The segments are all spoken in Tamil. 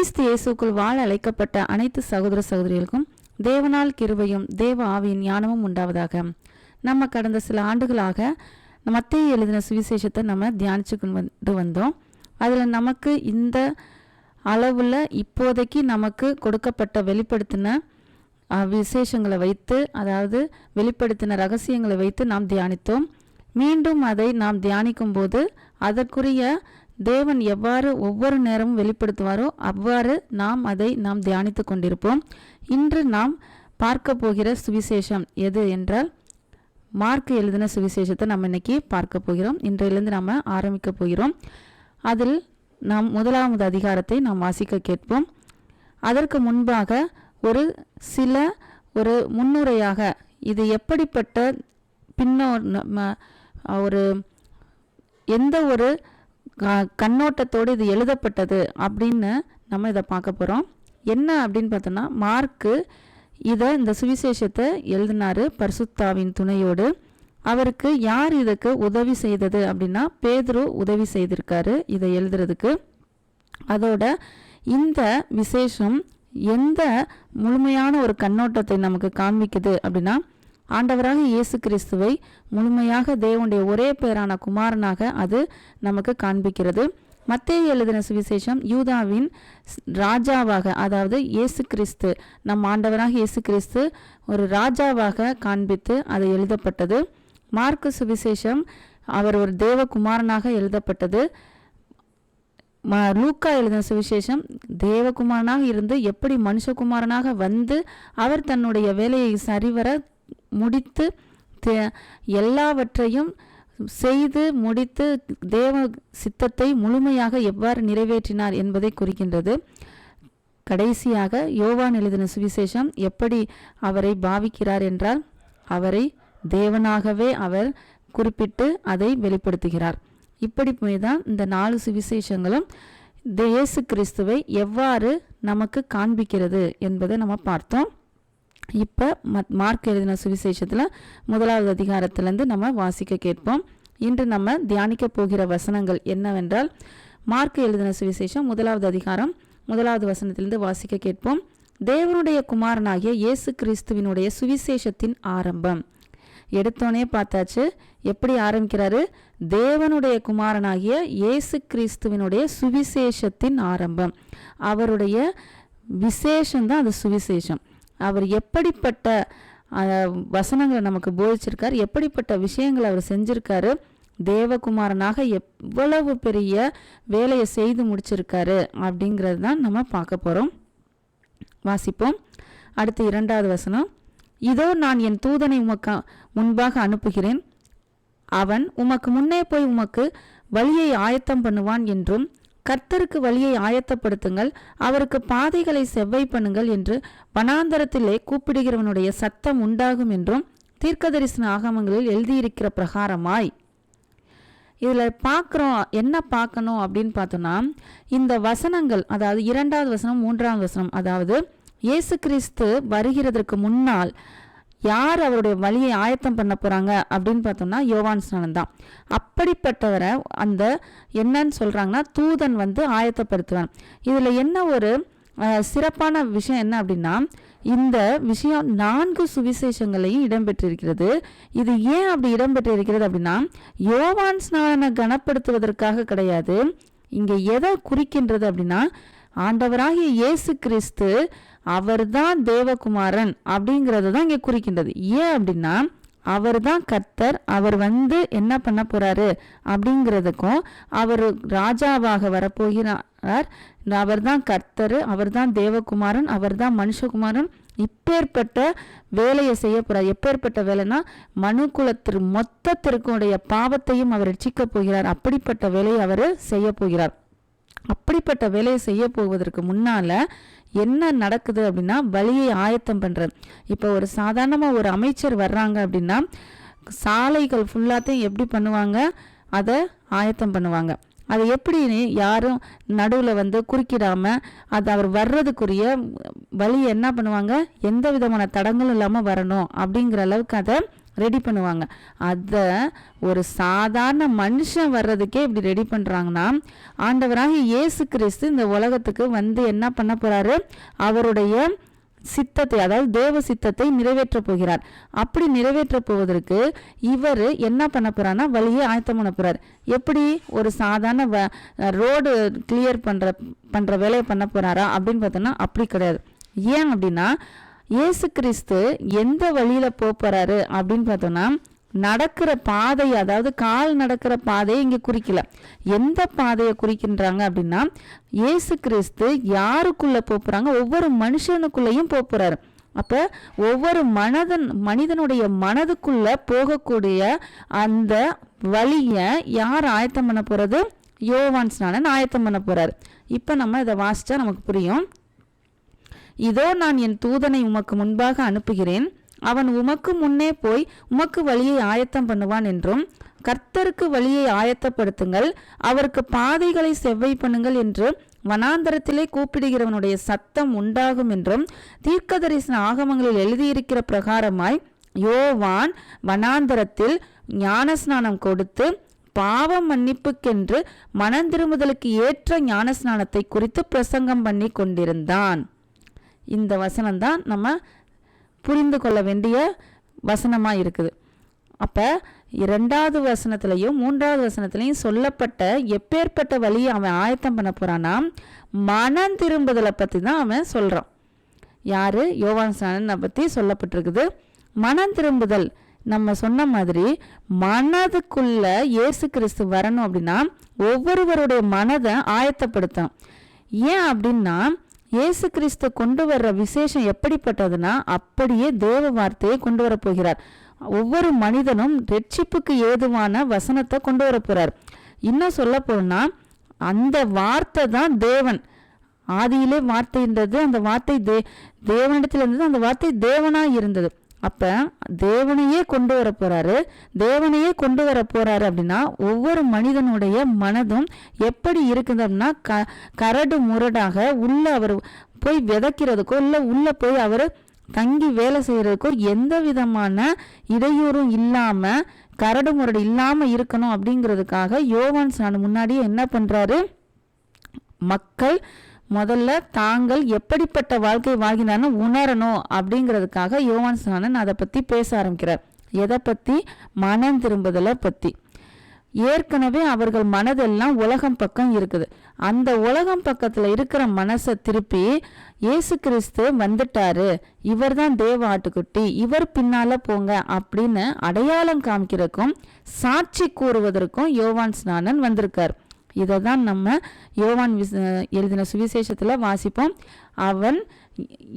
கிறிஸ்து இயேசுக்குள் வாழ அழைக்கப்பட்ட அனைத்து சகோதர சகோதரிகளுக்கும் தேவனால் கிருபையும் தேவ ஆவியின் ஞானமும் உண்டாவதாக. நம்ம கடந்த சில ஆண்டுகளாக மத்தேயு எழுதின சுவிசேஷத்தை நம்ம தியானிச்சு கொண்டு வந்தோம். அதில் நமக்கு இந்த அளவில் இப்போதைக்கு நமக்கு கொடுக்கப்பட்ட வெளிப்படுத்தின விசேஷங்களை வைத்து, அதாவது வெளிப்படுத்தின ரகசியங்களை வைத்து நாம் தியானித்தோம். மீண்டும் அதை நாம் தியானிக்கும் போது அதற்குரிய தேவன் எவ்வாறு ஒவ்வொரு நேரமும் வெளிப்படுத்துவாரோ அவ்வாறு நாம் தியானித்து கொண்டிருப்போம். இன்று நாம் பார்க்க போகிற சுவிசேஷம் எது என்றால் மார்க் எழுதின சுவிசேஷத்தை நம்ம இன்னைக்கு பார்க்க போகிறோம். இன்றையிலிருந்து நாம் ஆரம்பிக்க போகிறோம். அதில் நாம் 1வது அதிகாரத்தை நாம் வாசிக்க கேட்போம். அதற்கு முன்பாக ஒரு முன்னுரையாக இது எப்படிப்பட்ட எந்த ஒரு கண்ணோட்டத்தோடு இது எழுதப்பட்டது அப்படின்னு நம்ம இதை பார்க்க போகிறோம். என்ன அப்படின்னு பார்த்தோன்னா, மார்க்கு இந்த சுவிசேஷத்தை எழுதினாரு பரிசுத்தாவின் துணையோடு. அவருக்கு யார் இதுக்கு உதவி செய்தது அப்படின்னா பேதுரு உதவி செய்திருக்காரு இதை எழுதுறதுக்கு. அதோட இந்த விசேஷம் எந்த முழுமையான ஒரு கண்ணோட்டத்தை நமக்கு காண்பிக்குது அப்படின்னா, ஆண்டவராக இயேசு கிறிஸ்துவை முழுமையாக தேவனுடைய ஒரே பேரான குமாரனாக அது நமக்கு காண்பிக்கிறது. மத்தேயு எழுதின சுவிசேஷம் யூதாவின் ராஜாவாக, அதாவது இயேசு கிறிஸ்து, நம் ஆண்டவராக இயேசு கிறிஸ்து ஒரு ராஜாவாக காண்பித்து அது எழுதப்பட்டது. மார்க்கு சுவிசேஷம் அவர் ஒரு தேவகுமாரனாக எழுதப்பட்டது. லூக்கா எழுதின சுவிசேஷம் தேவகுமாரனாக இருந்து எப்படி மனுஷகுமாரனாக வந்து அவர் தன்னுடைய வேலையை சரிவர முடித்து எல்லாவற்றையும் செய்து முடித்து தேவ சித்தத்தை முழுமையாக எவ்வாறு நிறைவேற்றினார் என்பதை குறிக்கின்றது. கடைசியாக யோவான் எழுதின சுவிசேஷம் எப்படி அவரை பாவிக்கிறார் என்றால் அவரை தேவனாகவே அவர் குறிப்பிட்டு அதை வெளிப்படுத்துகிறார். இப்படி தான் இந்த 4 சுவிசேஷங்களும் இயேசு கிறிஸ்துவை எவ்வாறு நமக்கு காண்பிக்கிறது என்பதை நம்ம பார்த்தோம். இப்போ மார்க் எழுதின சுவிசேஷத்தில் 1வது அதிகாரத்திலேருந்து நம்ம வாசிக்க கேட்போம். இன்று நம்ம தியானிக்க போகிற வசனங்கள் என்னவென்றால், மார்க் எழுதின சுவிசேஷம் 1வது அதிகாரம் 1வது வசனத்திலிருந்து வாசிக்க கேட்போம். தேவனுடைய குமாரனாகிய இயேசு கிறிஸ்துவினுடைய சுவிசேஷத்தின் ஆரம்பம். எடுத்தோனே பார்த்தாச்சு, எப்படி ஆரம்பிக்கிறாரு? தேவனுடைய குமாரனாகிய இயேசு கிறிஸ்துவினுடைய சுவிசேஷத்தின் ஆரம்பம். அவருடைய விசேஷம்தான் அது சுவிசேஷம். அவர் எப்படிப்பட்ட வசனங்களை நமக்கு போதிச்சிருக்கார், எப்படிப்பட்ட விஷயங்களை அவர் செஞ்சிருக்காரு, தேவகுமாரனாக எவ்வளவு பெரிய வேலையை செய்து முடிச்சிருக்காரு அப்படிங்கிறது தான் நம்ம பார்க்க போகிறோம். வாசிப்போம். அடுத்து 2வது வசனம். இதோ நான் என் தூதனை உமக்கு முன்பாக அனுப்புகிறேன், அவன் உமக்கு முன்னே போய் உமக்கு வழியை ஆயத்தம் பண்ணுவான் என்றும், கர்த்தருக்கு வழியை ஆயத்தப்படுத்துங்கள், அவருக்கு பாதைகளை செவ்வை பண்ணுங்கள் என்று வனாந்தரத்திலே கூப்பிடுகிறவனுடைய சத்தம் உண்டாகும் என்றும் தீர்க்கதரிசன ஆகமங்களில் எழுதியிருக்கிற பிரகாரமாய். இதில் என்ன பார்க்கணும் அப்படின்னு பார்த்தோன்னா, இந்த வசனங்கள், அதாவது 2வது வசனம் 3வது வசனம், அதாவது இயேசு கிறிஸ்து வருகிறதற்கு முன்னால் யார் அவருடைய வழியை ஆயத்தம் பண்ண போகிறாங்க அப்படின்னு பார்த்தோம்னா யோவான் ஸ்நானன் தான். அப்படிப்பட்டவரை என்னன்னு சொல்கிறாங்கன்னா தூதன் ஆயத்தப்படுத்துவான். இதில் என்ன ஒரு சிறப்பான விஷயம் என்ன அப்படின்னா, இந்த விஷயம் 4 சுவிசேஷங்களையும் இடம்பெற்றிருக்கிறது. இது ஏன் அப்படி இடம்பெற்றிருக்கிறது அப்படின்னா, யோவான் ஸ்நானனை கனப்படுத்துவதற்காக கிடையாது. இங்கே எதை குறிக்கின்றது அப்படின்னா, ஆண்டவராகிய இயேசு கிறிஸ்து அவர்தான் தேவகுமாரன் அப்படிங்கிறது தான் இங்கே குறிக்கின்றது. ஏன் அப்படின்னா, அவர் தான் கர்த்தர், அவர் என்ன பண்ண போறாரு அப்படிங்கிறதுக்கும், அவர் ராஜாவாக வரப்போகிறார், அவர் தான் கர்த்தர், அவர் தான் தேவகுமாரன், அவர் தான் மனுஷகுமாரன், இப்பேற்பட்ட வேலையை செய்ய போறார். எப்பேற்பட்ட வேலைன்னா, மனுக்குலத்திற்கு மொத்தத்திற்குடைய பாவத்தையும் அவர் ரட்சிக்க போகிறார். அப்படிப்பட்ட வேலையை அவர் செய்ய போகிறார். அப்படிப்பட்ட வேலையை செய்ய போவதற்கு முன்னால என்ன நடக்குது அப்படின்னா, வழியை ஆயத்தம் பண்றது. இப்போ ஒரு சாதாரணமாக ஒரு அமைச்சர் வர்றாங்க அப்படின்னா சாலைகள் ஃபுல்லாத்தையும் எப்படி பண்ணுவாங்க, அதை ஆயத்தம் பண்ணுவாங்க. அது எப்படின்னு யாரும் நடுவில் குறுக்கிடாமல் அது அவர் வர்றதுக்குரிய வழியை என்ன பண்ணுவாங்க, எந்த விதமான தடங்களும் இல்லாமல் வரணும் அப்படிங்கிற அளவுக்கு அதை ரெடி பண்ணுவாங்க. அதை ஒரு சாதாரண மனுஷன் வர்றதுக்கே இப்படி ரெடி பண்ணுறாங்கன்னா, ஆண்டவராக இயேசு கிறிஸ்து இந்த உலகத்துக்கு வந்து என்ன பண்ண போகிறாரு? அவருடைய சித்தத்தை, அதாவது தேவ சித்தத்தை நிறைவேற்ற போகிறார். அப்படி நிறைவேற்ற போவதற்கு இவர் என்ன பண்ண போறாருன்னா வழியை ஆயத்தம் பண்ண போறார். எப்படி? ஒரு சாதாரண ரோடு கிளியர் பண்ற வேலையை பண்ண போறாரா அப்படின்னு பார்த்தோம்னா அப்படி கிடையாது. ஏன் அப்படின்னா, இயேசு கிறிஸ்து எந்த வழியில போறாரு அப்படின்னு பார்த்தோம்னா, நடக்கிற பாதை, அதாவது கால் நடக்கிற பாதையை இங்க குறிக்கல. எந்த பாதையை குறிக்கின்றாங்க அப்படின்னா, இயேசு கிறிஸ்து யாருக்குள்ள போறாங்க? ஒவ்வொரு மனுஷனுக்குள்ளேயும் போறாரு. அப்ப ஒவ்வொரு மனிதனுடைய மனதுக்குள்ள போகக்கூடிய அந்த வழிய யார் ஆயத்தம் பண்ண போறது? யோவான் ஸ்நானன் ஆயத்தம் பண்ண போறாரு. இப்ப நம்ம இதை வாசிச்சா நமக்கு புரியும். இதோ நான் என் தூதனை உமக்கு முன்பாக அனுப்புகிறேன், அவன் உமக்கு முன்னே போய் உமக்கு வழியை ஆயத்தம் பண்ணுவான் என்றும், கர்த்தருக்கு வழியை ஆயத்தப்படுத்துங்கள், அவருக்கு பாதைகளை செவ்வை பண்ணுங்கள் என்று வனாந்தரத்திலே கூப்பிடுகிறவனுடைய சத்தம் உண்டாகும் என்றும் தீர்க்கதரிசன ஆகமங்களில் எழுதியிருக்கிற பிரகாரமாய் யோவான் வனாந்தரத்தில் ஞானஸ்நானம் கொடுத்து பாவம் மன்னிப்புக்கென்று மனந்திரும்புதலுக்கு ஏற்ற ஞானஸ்நானத்தை குறித்து பிரசங்கம் பண்ணி கொண்டிருந்தான். இந்த வசனம்தான் நம்ம புரிந்து கொள்ள வேண்டிய வசனமாக இருக்குது. அப்போ 2வது வசனத்திலையும் 3வது வசனத்திலையும் சொல்லப்பட்ட எப்பேற்பட்ட வழியை அவன் ஆயத்தம் பண்ண போகிறான்னா, மனம் திரும்புதலை பற்றி தான் அவன் சொல்கிறான். யார்? யோவான் ஸ்நானனை பற்றி சொல்லப்பட்டிருக்குது. மனம் திரும்புதல், நம்ம சொன்ன மாதிரி மனதுக்குள்ள இயேசு கிறிஸ்து வரணும் அப்படின்னா ஒவ்வொருவருடைய மனதை ஆயத்தப்படுத்தணும். ஏன் அப்படின்னா, இயேசு கிறிஸ்து கொண்டு வர்ற விசேஷம் எப்படிப்பட்டதுன்னா, அப்படியே தேவ வார்த்தையை கொண்டு வர போகிறார். ஒவ்வொரு மனிதனும் ரட்சிப்புக்கு ஏதுவான வசனத்தை கொண்டு வர போறார். இன்னும் சொல்ல போனா, அந்த வார்த்தை தான் தேவன். ஆதியிலே வார்த்தை இருந்தது, அந்த வார்த்தை தேவனிடத்தில் இருந்தது, அந்த வார்த்தை தேவனா இருந்தது. அப்ப தேவனையே கொண்டு வர போறாரு. தேவனையே கொண்டு வர போறாரு அப்படின்னா ஒவ்வொரு மனிதனுடைய மனதும் எப்படி இருக்குது அப்படின்னா, கரடு முரடாக உள்ள அவர் போய் விதைக்கிறதுக்கோ இல்லை உள்ள போய் அவர் தங்கி வேலை செய்யறதுக்கோ எந்த விதமான இடையூறும் இல்லாம, கரடு முரடு இல்லாம இருக்கணும் அப்படிங்கிறதுக்காக யோவான் ஸ்நானன் முன்னாடியே என்ன பண்றாரு? மக்கள் முதல்ல தாங்கள் எப்படிப்பட்ட வாழ்க்கை வாழ்கிறான்னு உணரணும் அப்படிங்கிறதுக்காக யோவான் ஸ்நானன் அதை பற்றி பேச ஆரம்பிக்கிறார். எதை பற்றி? மனம் திரும்புதலை பற்றி. ஏற்கனவே அவர்கள் மனதெல்லாம் உலகம் பக்கம் இருக்குது. அந்த உலகம் பக்கத்தில் இருக்கிற மனசை திருப்பி இயேசு கிறிஸ்து வந்துட்டாரு, இவர் தான் தேவ ஆட்டுக்குட்டி, இவர் பின்னால போங்க அப்படின்னு அடையாளம் காமிக்கிறதுக்கும் சாட்சி கூறுவதற்கும் யோவான் ஸ்நானன் வந்திருக்கார். இதை தான் நம்ம யோவான் எழுதின சுவிசேஷத்தில் வாசிப்போம். அவன்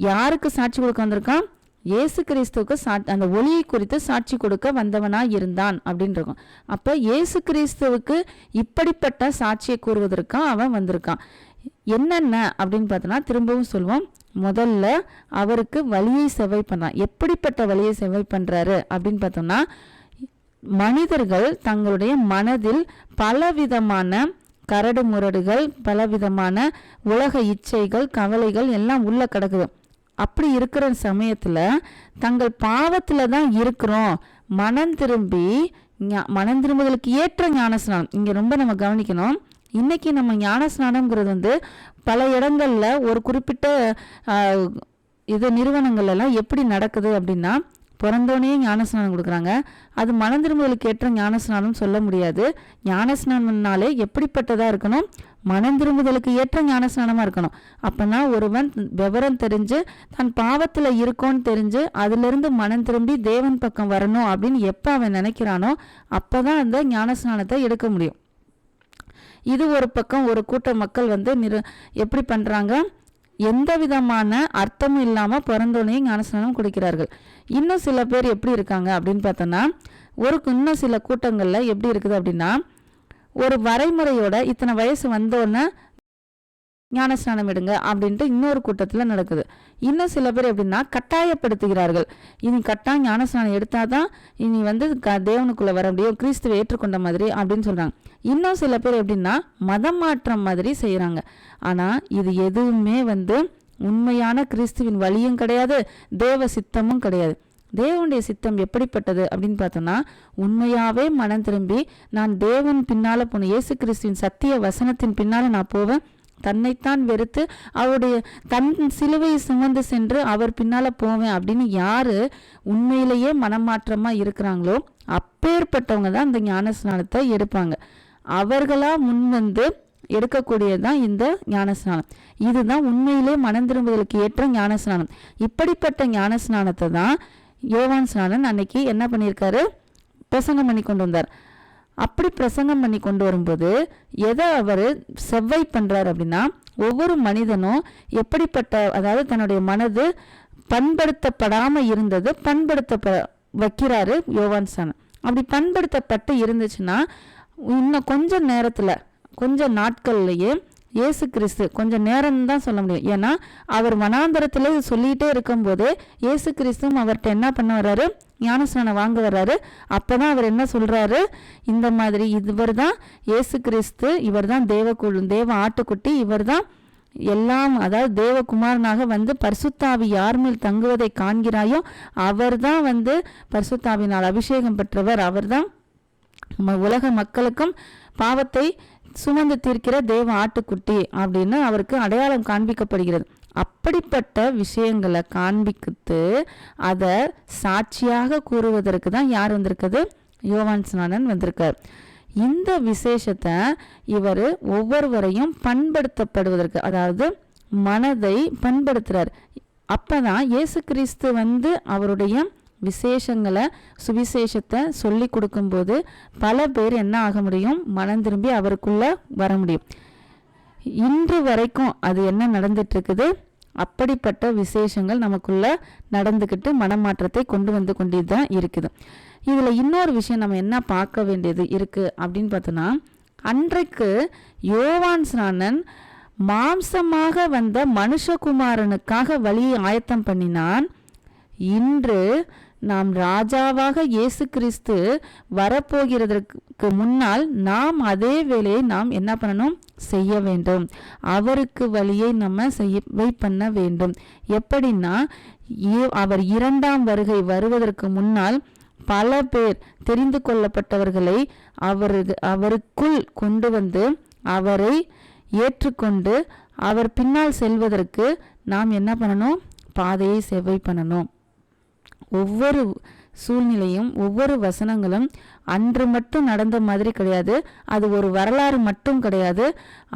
யாருக்கு சாட்சி கொடுக்க வந்திருக்கான்? இயேசு கிறிஸ்துவுக்கு அந்த ஒளியை குறித்து சாட்சி கொடுக்க வந்தவனாய் இருந்தான் அப்படின்னு இருக்கும். அப்போ இயேசு கிறிஸ்துவுக்கு இப்படிப்பட்ட சாட்சியை கூறுவதற்காக அவன் வந்திருக்கான். என்னென்ன அப்படின்னு பார்த்தோன்னா, திரும்பவும் சொல்வோம். முதல்ல அவருக்கு வழியை செவ்வை பண்ணான். எப்படிப்பட்ட வழியை செவ்வை பண்ணுறாரு அப்படின்னு பார்த்தோம்னா, மனிதர்கள் தங்களுடைய மனதில் பலவிதமான கரடு முரடுகள், பலவிதமான உலக இச்சைகள், கவலைகள் எல்லாம் உள்ள கிடக்குது. அப்படி இருக்கிற சமயத்தில் தங்கள் பாவத்தில் தான் இருக்கிறோம், மனம் திரும்புதலுக்கு ஏற்ற ஞானஸ்நானம். இங்கே ரொம்ப நம்ம கவனிக்கணும். இன்னைக்கு நம்ம ஞானஸ்நானம்ங்கிறது பல இடங்கள்ல ஒரு குறிப்பிட்ட நிறுவனங்கள் எல்லாம் எப்படி நடக்குது அப்படின்னா, பிறந்தோடனே ஞானஸ்நானம் கொடுக்குறாங்க. அது மனம் திரும்புதலுக்கு ஏற்ற ஞானஸ்நானம் சொல்ல முடியாது. ஞானஸ்நானம்னாலே எப்படிப்பட்டதாக இருக்கணும்? மனம் திரும்புதலுக்கு ஏற்ற ஞானஸ்நானமாக இருக்கணும். அப்போனா ஒருவன் விவரம் தெரிஞ்சு தன் பாவத்தில் இருக்கோன்னு தெரிஞ்சு அதிலிருந்து மனம் திரும்பி தேவன் பக்கம் வரணும் அப்படின்னு எப்போ அவன் நினைக்கிறானோ அப்போ தான் அந்த ஞானஸ்நானத்தை எடுக்க முடியும். இது ஒரு பக்கம். ஒரு கூட்ட மக்கள் எப்படி பண்ணுறாங்க? எந்த விதமான அர்த்தமும் இல்லாமல் பிறந்தோடனே ஞானஸ்நானம் கொடுக்கிறார்கள். இன்னும் சில பேர் எப்படி இருக்காங்க அப்படின்னு பார்த்தோன்னா, இன்னும் சில கூட்டங்களில் எப்படி இருக்குது அப்படின்னா, ஒரு வரைமுறையோட இத்தனை வயசு வந்தோடனே ஞானஸ்நானம் எடுங்க அப்படின்ட்டு இன்னொரு கூட்டத்தில் நடக்குது. இன்னும் சில பேர் எப்படின்னா கட்டாயப்படுத்துகிறார்கள். இனி கட்டாயம் ஞானஸ்நானம் எடுத்தாதான் இனி தேவனுக்குள்ள வர முடியும், கிறிஸ்துவை ஏற்றுக்கொண்ட மாதிரி அப்படின்னு சொல்றாங்க. இன்னும் சில பேர் எப்படின்னா மதம் மாற்றம் மாதிரி செய்யறாங்க. ஆனா இது எதுவுமே உண்மையான கிறிஸ்துவின் வழியும் கிடையாது, தேவ சித்தமும் கிடையாது. தேவனுடைய சித்தம் எப்படிப்பட்டது அப்படின்னு பார்த்தோம்னா, உண்மையாவே மனம் திரும்பி நான் தேவன் பின்னால போன இயேசு கிறிஸ்துவின் சத்திய வசனத்தின் பின்னால நான் போவேன், தன்னைத்தான் வெறுத்து அவருடைய தன் சிலுவையை சுமந்து சென்று அவர் பின்னால போவேன் அப்படின்னு யாரு உண்மையிலேயே மனமாற்றமா இருக்கிறாங்களோ அப்பேற்பட்டவங்க தான் இந்த ஞானஸ்நானத்தை எடுப்பாங்க. அவர்களா முன்வந்து எடுக்கக்கூடியதுதான் இந்த ஞானஸ்நானம். இதுதான் உண்மையிலே மனம் திரும்புதலுக்கு ஏற்ற ஞானஸ்நானம். இப்படிப்பட்ட ஞானஸ்நானத்தை தான் யோவான் ஸ்நானன் அன்னைக்கு என்ன பண்ணியிருக்காரு, பிரசங்கம் பண்ணி கொண்டு வந்தார். அப்படி பிரசங்கம் பண்ணி கொண்டு வரும்போது எதை அவர் செவ்வை பண்றாரு அப்படின்னா, ஒவ்வொரு மனிதனும் எப்படிப்பட்ட, அதாவது தன்னுடைய மனது பண்படுத்தப்படாம இருந்தது பண்படுத்த வைக்கிறாரு யோவான் ஸ்நானன். அப்படி பண்படுத்தப்பட்டு இருந்துச்சுன்னா இன்னும் கொஞ்ச நேரத்துல கொஞ்ச நாட்கள்லயே இயேசு கிறிஸ்து, கொஞ்சம் நேரம் தான் சொல்ல முடியும், ஏன்னா அவர் வனாந்தரத்துல சொல்லிட்டே இருக்கும்போது இயேசு கிறிஸ்துவும் அவர்கிட்ட என்ன பண்ண வர்றாரு, ஞானஸ்நானம் வாங்க வர்றாரு. அப்பதான் அவர் என்ன சொல்றாரு, இந்த மாதிரி இவர் தான் இயேசு கிறிஸ்து, இவர் தான் தேவ ஆட்டுக்குட்டி, இவர் தான் எல்லாம், அதாவது தேவகுமாரனாக வந்து பரிசுத்தாவி யார் மேல் தங்குவதை காண்கிறாயோ அவர் தான் வந்து பரிசுத்தாவினால் அபிஷேகம் பெற்றவர், அவர் தான் உலக மக்களுக்கும் பாவத்தை சுமந்து தீர்க்கிற தேவ ஆட்டுக்குட்டி அப்படின்னு அவருக்கு அடையாளம் காண்பிக்கப்படுகிறது. அப்படிப்பட்ட விஷயங்களை காண்பித்து அதை சாட்சியாக கூறுவதற்கு தான் யார் வந்திருக்குது, யோவான் ஸ்நானன் வந்திருக்கார். இந்த விசேஷத்தை இவர் ஒவ்வொருவரையும் பண்படுத்தப்படுவதற்கு, அதாவது மனதை பண்படுத்துறார். அப்பதான் இயேசு கிறிஸ்து வந்து அவருடைய விசேஷங்களை சுவிசேஷத்தை சொல்லி கொடுக்கும்போது பல பேர் என்ன ஆக முடியும், மனம் திரும்பி அவருக்குள்ள வர முடியும். இன்று வரைக்கும் அது என்ன நடந்துட்டு இருக்குது, அப்படிப்பட்ட விசேஷங்கள் நமக்குள்ள நடந்துக்கிட்டு மனமாற்றத்தை கொண்டு வந்து கொண்டுதான் இருக்குது. இதுல இன்னொரு விஷயம் நம்ம என்ன பார்க்க வேண்டியது இருக்கு அப்படின்னு பார்த்தோம்னா, அன்றைக்கு யோவான் ஸ்நானன் மாம்சமாக வந்த மனுஷகுமாரனுக்காக வழியை ஆயத்தம் பண்ணினான். இன்று நாம் ராஜாவாக இயேசு கிறிஸ்து வரப்போகிறதற்கு முன்னால் நாம் அதே வேலையை நாம் என்ன பண்ணணும், செய்ய வேண்டும். அவருக்கு வழியை நம்ம செய்ய பண்ண வேண்டும். எப்படின்னா, அவர் இரண்டாம் வருகை வருவதற்கு முன்னால் பல பேர் தெரிந்து கொள்ளப்பட்டவர்களை அவருக்குள் கொண்டு வந்து அவரை ஏற்றுக்கொண்டு அவர் பின்னால் செல்வதற்கு நாம் என்ன பண்ணணும், பாதையை செவ்வை பண்ணணும். ஒவ்வொரு சூழ்நிலையும் ஒவ்வொரு வசனங்களும் அன்று மட்டும் நடந்த மாதிரி கிடையாது, அது ஒரு வரலாறு மட்டும் கிடையாது.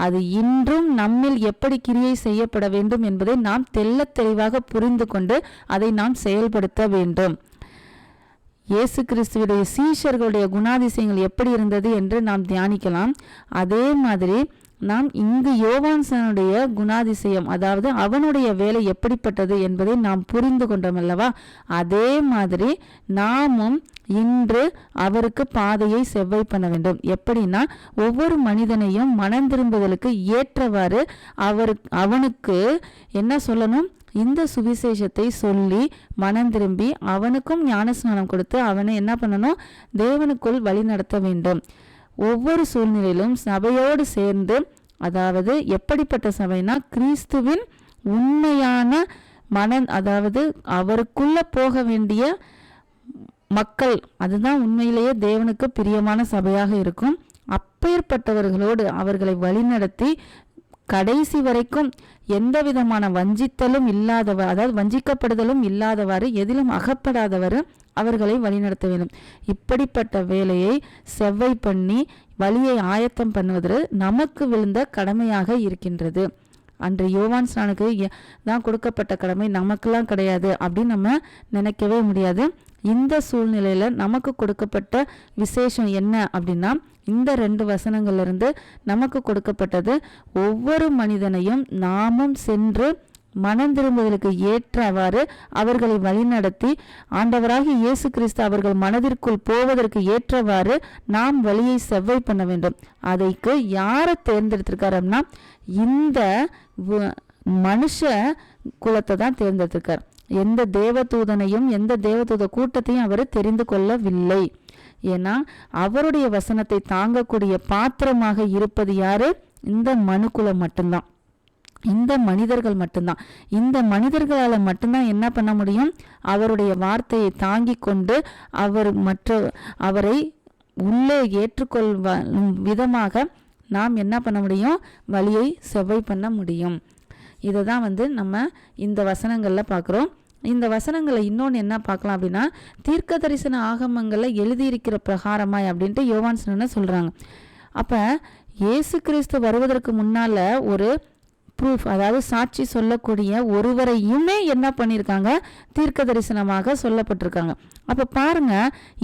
அது இன்றும் நம்மில் எப்படி கிரியை செய்யப்பட வேண்டும் என்பதை நாம் தெள்ளத் தெளிவாக புரிந்து கொண்டு அதை நாம் செயல்படுத்த வேண்டும். இயேசு கிறிஸ்துவுடைய சீஷர்களுடைய குணாதிசயங்கள் எப்படி இருந்தது என்று நாம் தியானிக்கலாம். அதே மாதிரி நாம் இங்கு யோவான் ஸ்நானனுடைய குணாதிசயம், அதாவது அவனுடைய வேலை எப்படிப்பட்டது என்பதை நாம் புரிந்து கொண்டோம் அல்லவா. அதே மாதிரி நாமும் இன்று அவருக்கு பாதையை செவ்வை பண்ண வேண்டும். எப்படின்னா, ஒவ்வொரு மனிதனையும் மனம் திரும்புதலுக்கு ஏற்றவாறு அவனுக்கு என்ன சொல்லணும், இந்த சுவிசேஷத்தை சொல்லி மனம் திரும்பி அவனுக்கும் ஞானஸ்நானம் கொடுத்து அவனை என்ன பண்ணணும், தேவனுக்குள் வழி நடத்த வேண்டும். ஒவ்வொரு சூழ்நிலையிலும் சபையோடு சேர்ந்து, அதாவது எப்படிப்பட்ட சபைனா, கிறிஸ்துவின் உண்மையான அதாவது அவருக்குள்ள போக வேண்டிய மக்கள், அதுதான் உண்மையிலேயே தேவனுக்கு பிரியமான சபையாக இருக்கும். அப்பேற்பட்டவர்களோடு அவர்களை வழிநடத்தி கடைசி வரைக்கும் எந்த விதமான வஞ்சித்தலும் இல்லாதவர், அதாவது வஞ்சிக்கப்படுதலும் இல்லாதவாறு, எதிலும் அகப்படாதவர் அவர்களை வழிநடத்த வேண்டும். இப்படிப்பட்ட வேலையை செவ்வை பண்ணி வழியை ஆயத்தம் பண்ணுவது நமக்கு விழுந்த கடமையாக இருக்கின்றது. அன்று யோவான் ஸ்நானுக்கு தான் கொடுக்கப்பட்ட கடமை, நமக்கெல்லாம் கிடையாது அப்படின்னு நம்ம நினைக்கவே முடியாது. இந்த சூழ்நிலையில நமக்கு கொடுக்கப்பட்ட விசேஷம் என்ன அப்படின்னா, இந்த 2 வசனங்கள்ல இருந்து நமக்கு கொடுக்கப்பட்டது, ஒவ்வொரு மனிதனையும் நாமும் சென்று மனம் திரும்புதலுக்கு ஏற்றவாறு அவர்களை வழிநடத்தி ஆண்டவராகிய இயேசு கிறிஸ்து அவர்கள் மனதிற்குள் போவதற்கு ஏற்றவாறு நாம் வழியை செவ்வை பண்ண வேண்டும். அதைக்கு யாரை தேர்ந்தெடுத்திருக்காருன்னா, இந்த மனுஷ குலத்தை தான் தேர்ந்தெடுத்திருக்கார். எந்த தேவதூதனையும் எந்த தேவதூத கூட்டத்தையும் அவர் தெரிந்து கொள்ளவில்லை. ஏன்னா அவருடைய வசனத்தை தாங்கக்கூடிய பாத்திரமாக இருப்பது யாரு, இந்த மனுக்குலம் மட்டும்தான். இந்த மனிதர்கள் மட்டும்தான். இந்த மனிதர்களால் மட்டும்தான் என்ன பண்ண முடியும்? அவருடைய வார்த்தையை தாங்கி கொண்டு அவரை உள்ளே ஏற்றுக்கொள்ளும் விதமாக நாம் என்ன பண்ண முடியும்? வழியை செவ்வை பண்ண முடியும். இதை தான் நம்ம இந்த வசனங்களில் பார்க்குறோம். இந்த வசனங்களை இன்னொன்று என்ன பார்க்கலாம் அப்படின்னா, தீர்க்க தரிசன ஆகமங்களில் எழுதியிருக்கிற பிரகாரமாய் அப்படின்ட்டு யோவான் ஸ்நானன் சொல்கிறாங்க. அப்போ இயேசு கிறிஸ்து வருவதற்கு முன்னால் ஒரு ப்ரூஃப், அதாவது சாட்சி சொல்லக்கூடிய ஒருவரையுமே என்ன பண்ணியிருக்காங்க? தீர்க்க தரிசனமாக சொல்லப்பட்டிருக்காங்க. அப்போ பாருங்க,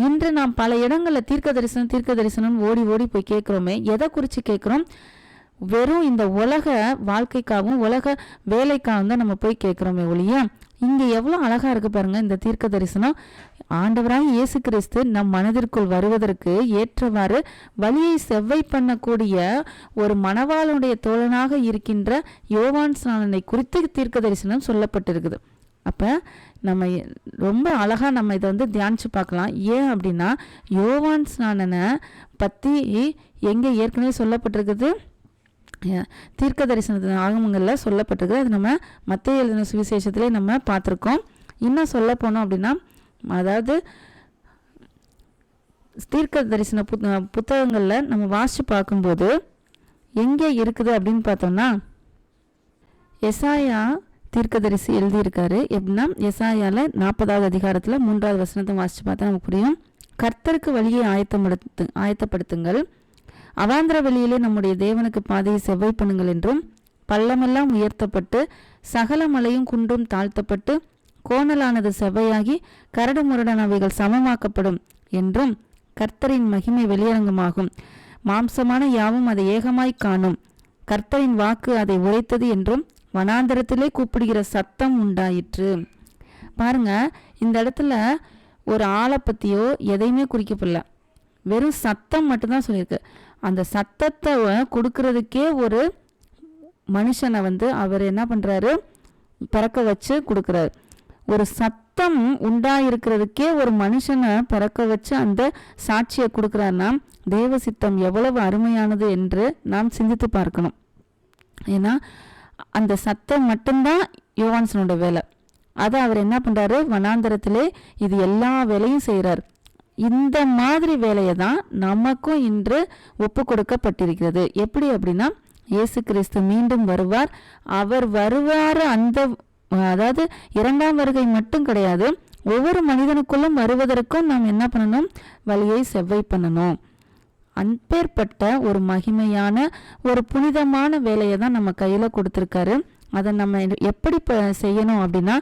இன்று நாம் பல இடங்களில் தீர்க்க தரிசனம் ஓடி ஓடி போய் கேட்குறோமே. எதை குறித்து கேட்குறோம்? வெறும் இந்த உலக வாழ்க்கைக்காகவும் உலக வேலைக்காகவும் தான் நம்ம போய் கேட்குறோமே ஒழிய, இங்கே எவ்வளோ அழகாக இருக்குது பாருங்கள் இந்த தீர்க்க தரிசனம். ஆண்டவராக இயேசு கிறிஸ்து நம் மனதிற்குள் வருவதற்கு ஏற்றவாறு வழியை செவ்வை பண்ணக்கூடிய ஒரு மணவாளனுடைய தோழனாக இருக்கின்ற யோவான் ஸ்நானனை குறித்து தீர்க்க தரிசனம் சொல்லப்பட்டிருக்குது. அப்போ நம்ம ரொம்ப அழகாக நம்ம இதை தியானித்து பார்க்கலாம். ஏன் அப்படின்னா, யோவான் ஸ்நானனை பற்றி எங்கே ஏற்கனவே சொல்லப்பட்டிருக்குது? தீர்க்க தரிசனத்தின் ஆகமங்களில் சொல்லப்பட்டிருக்கு. அது நம்ம மத்தேயு எழுதின சுவிசேஷத்திலே நம்ம பார்த்துருக்கோம். இன்னும் சொல்ல போனோம் அப்படின்னா, அதாவது தீர்க்க தரிசன புத்தகங்களில் நம்ம வாசித்து பார்க்கும்போது எங்கே இருக்குது அப்படின்னு பார்த்தோம்னா, எசாயா தீர்க்கதரிசி எழுதியிருக்காரு. எப்படின்னா, எசாயாவில் 40வது அதிகாரத்தில் 3வது வசனத்தை வாசித்து பார்த்தா நமக்கு புரியும். கர்த்தருக்கு வழியை ஆயத்தப்படுத்துங்கள், அவாந்திர வெளியிலே நம்முடைய தேவனுக்கு பாதையை செவ்வை பண்ணுங்கள் என்றும், பள்ளமெல்லாம் உயர்த்தப்பட்டு சகல மலையும் குன்றும் தாழ்த்தப்பட்டு கோணலானது செவ்வையாகி கரடு முரடானவைகள் சமமாக்கப்படும் என்றும், கர்த்தரின் மகிமை வெளியரங்கமாகும், மாம்சமான யாவும் அதை ஏகமாய் காணும், கர்த்தரின் வாக்கு அதை உரைத்தது என்றும் வனாந்தரத்திலே கூப்பிடுகிற சத்தம் உண்டாயிற்று. பாருங்க, இந்த இடத்துல ஒரு ஆளை பற்றியோ எதையுமே குறிக்கப்படல, வெறும் சத்தம் மட்டும்தான் சொல்லியிருக்கு. அந்த சத்தத்தை கொடுக்கறதுக்கே ஒரு மனுஷனை அவர் என்ன பண்ணுறாரு? பிறக்க வச்சு கொடுக்குறாரு. ஒரு சத்தம் உண்டாயிருக்கிறதுக்கே ஒரு மனுஷனை பிறக்க வச்சு அந்த சாட்சியை கொடுக்குறாருன்னா தேவ சித்தம் எவ்வளவு அருமையானது என்று நாம் சிந்தித்து பார்க்கணும். ஏன்னா அந்த சத்தம் மட்டும்தான் யோவான்சனோட வேலை. அதை அவர் என்ன பண்ணுறாரு? வனாந்தரத்திலே இது எல்லா வேலையும் செய்கிறார். இந்த மாதிரி வேலையை தான் நமக்கும் இன்று ஒப்பு கொடுக்கப்பட்டிருக்கிறது. எப்படி அப்படின்னா, இயேசு கிறிஸ்து மீண்டும் வருவார். அவர் வருவார், அதாவது 2ஆம் வருகை மட்டும் கிடையாது, ஒவ்வொரு மனிதனுக்குள்ளும் வருவதற்கும் நாம் என்ன பண்ணணும்? வழியை செவ்வை பண்ணணும். அப்பேற்பட்ட ஒரு மகிமையான ஒரு புனிதமான வேலையை தான் நம்ம கையில் கொடுத்துருக்காரு. அதை நம்ம எப்படி செய்யணும் அப்படின்னா,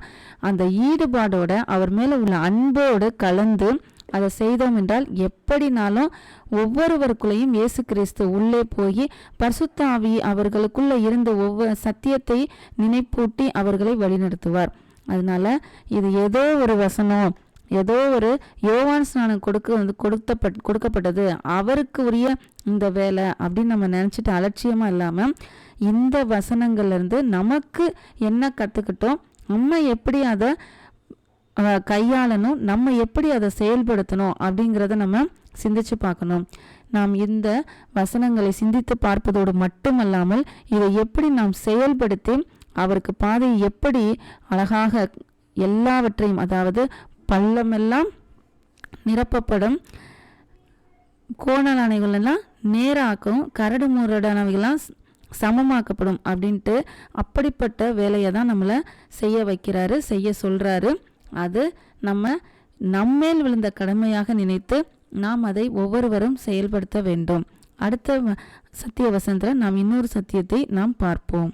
அந்த ஈடுபாடோட அவர் மேலே உள்ள அன்போடு கலந்து அதை செய்தோம் என்றால் எப்படினாலும் ஒவ்வொருவருக்குள்ளேயும் இயேசு கிறிஸ்து உள்ளே போய் பரிசுத்த ஆவி அவர்களுக்குள்ள இருந்த ஒவ்வொரு சத்தியத்தை நினைப்பூட்டி அவர்களை வழிநடத்துவார். அதனால இது ஏதோ ஒரு வசனம், ஏதோ ஒரு யோவான் ஸ்நானம் கொடுக்கப்பட்டது, அவருக்கு உரிய இந்த வேலை அப்படின்னு நம்ம நினச்சிட்டு அலட்சியமாக இல்லாமல் இந்த வசனங்கள்லேருந்து நமக்கு என்ன கற்றுக்கிட்டோம், நம்ம எப்படி அதை கையாளணும், நம்ம எப்படி அதை செயல்படுத்தணும் அப்படிங்கிறத நம்ம சிந்திச்சு பார்க்கணும். நாம் இந்த வசனங்களை சிந்தித்து பார்ப்பதோடு மட்டுமல்லாமல் இதை எப்படி நாம் செயல்படுத்தி அவருக்கு பாதையை எப்படி அழகாக எல்லாவற்றையும், அதாவது பள்ளமெல்லாம் நிரப்பப்படும், கோணலானைகள் எல்லாம் நேராக்கும், கரடு முரடானவைகள்லாம் சமமாக்கப்படும் அப்படின்ட்டு அப்படிப்பட்ட வேலையை தான் நம்மளை செய்ய வைக்கிறாரு, செய்ய சொல்கிறாரு. அது நம்மேல் விழுந்த கடமையாக நினைத்து நாம் அதை ஒவ்வொருவரும் செயல்படுத்த வேண்டும். அடுத்த சத்திய வசனத்தில் நாம் இன்னொரு சத்தியத்தை நாம் பார்ப்போம்.